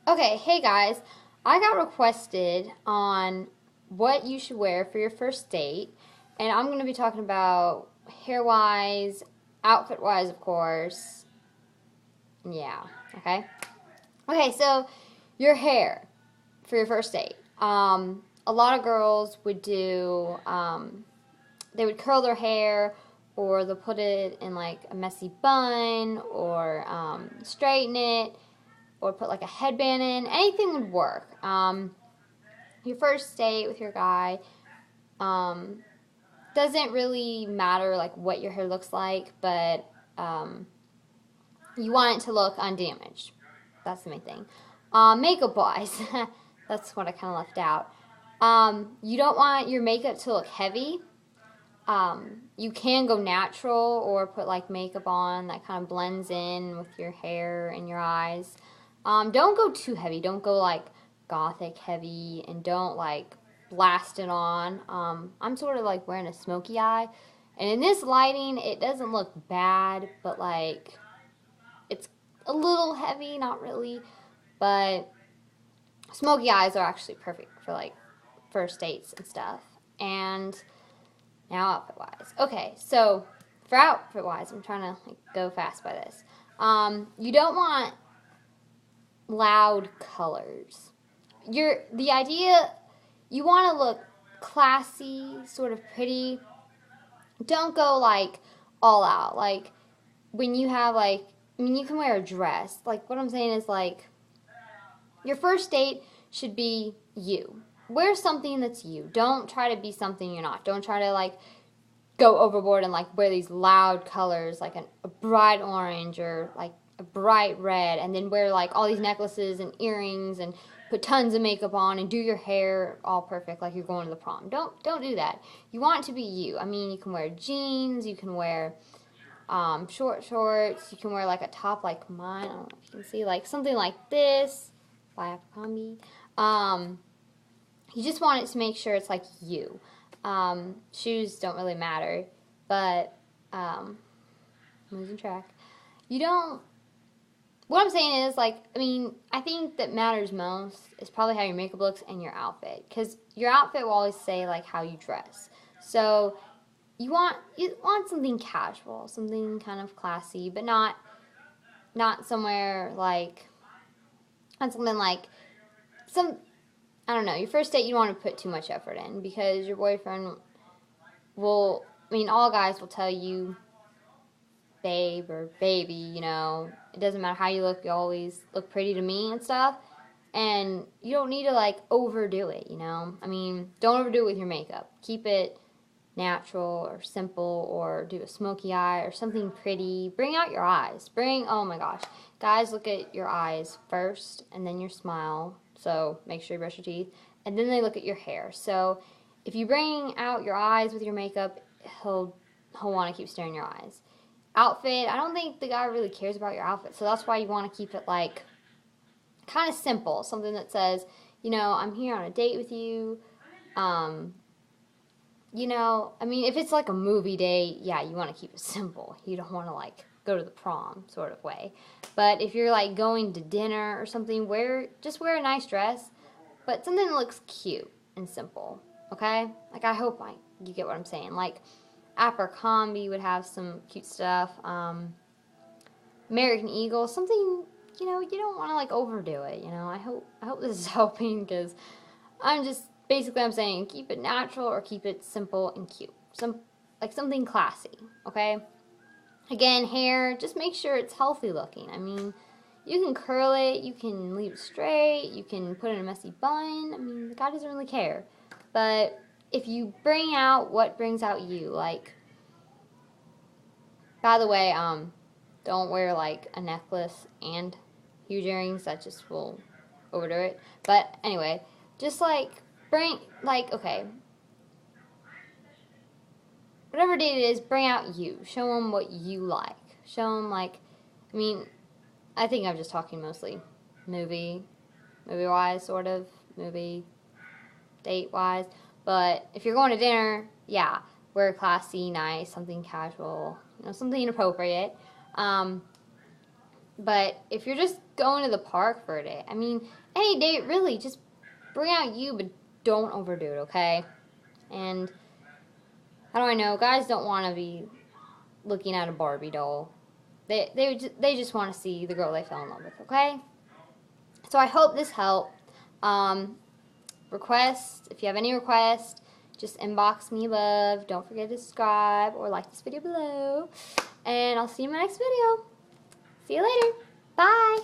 Okay, hey guys. I got requested on what you should wear for your first date, and I'm going to be talking about hair wise, outfit wise, of course. Yeah, okay. Okay, so your hair for your first date. A lot of girls would do, they would curl their hair, or they'll put it in like a messy bun, or straighten it, or put like a headband in. Anything would work. Your first date with your guy, um, doesn't really matter like what your hair looks like, but you want it to look undamaged. That's the main thing. Makeup wise, that's what I kind of left out. You don't want your makeup to look heavy. You can go natural or put like makeup on that kind of blends in with your hair and your eyes. Don't go too heavy. Don't go like gothic heavy, and don't like blast it on. I'm sort of like wearing a smoky eye, and in this lighting, it doesn't look bad, but like it's a little heavy, not really. But smoky eyes are actually perfect for like first dates and stuff. And now outfit wise. Okay, so for outfit wise, I'm trying to like go fast by this. You don't want loud colors. The idea, you want to look classy, sort of pretty. Don't go like all out. Like when you have like, I mean, you can wear a dress. Like what I'm saying is like your first date should be you. Wear something that's you. Don't try to be something you're not. Don't try to like go overboard and like wear these loud colors like a bright orange or like a bright red, and then wear like all these necklaces and earrings and put tons of makeup on and do your hair all perfect like you're going to the prom. Don't do that. You want it to be you. I mean, you can wear jeans, you can wear short shorts, you can wear like a top like mine. I don't know if you can see, like something like this by Abercrombie. You just want it to make sure it's like you. Shoes don't really matter, but I'm losing track. You don't. What I'm saying is, like, I mean, I think that matters most is probably how your makeup looks and your outfit, because your outfit will always say like how you dress. So you want something casual, something kind of classy, but not somewhere like not something like some. I don't know. Your first date, you don't want to put too much effort in, because your boyfriend will, I mean, all guys will tell you babe or baby, it doesn't matter how you look, you always look pretty to me and stuff. And you don't need to like overdo it. I mean, don't overdo it with your makeup. Keep it natural or simple, or do a smoky eye or something pretty. Bring out your eyes. Oh my gosh. Guys look at your eyes first and then your smile. So make sure you brush your teeth. And then they look at your hair. So if you bring out your eyes with your makeup, he'll want to keep staring your eyes. Outfit, I don't think the guy really cares about your outfit. So that's why you want to keep it like kind of simple. Something that says, I'm here on a date with you. I mean, if it's like a movie date, yeah, you want to keep it simple. You don't want to like go to the prom sort of way. But if you're like going to dinner or something, just wear a nice dress, but something that looks cute and simple. Okay? Like you get what I'm saying. Like Abercrombie would have some cute stuff. American Eagle, something, you don't want to like overdo it. I hope this is helping, because I'm saying keep it natural or keep it simple and cute. Like something classy, okay? Again, hair, just make sure it's healthy looking. I mean, you can curl it, you can leave it straight, you can put it in a messy bun. I mean, the guy doesn't really care. But if you bring out what brings out you, like, by the way, don't wear like a necklace and huge earrings. That just will overdo it. But anyway, just like okay, whatever date it is, bring out you. Show them what you like. Show them like, I mean, I think I'm just talking mostly movie-wise, sort of, movie date-wise. But if you're going to dinner, yeah, wear classy, nice, something casual, something appropriate. But if you're just going to the park for a day. I mean, any date really. Just bring out you, but don't overdo it, okay? And how do I know? Guys don't want to be looking at a Barbie doll. They just want to see the girl they fell in love with, okay? So I hope this helped. Request, if you have any requests, just inbox me love. Don't forget to subscribe or like this video below. And I'll see you in my next video. See you later. Bye.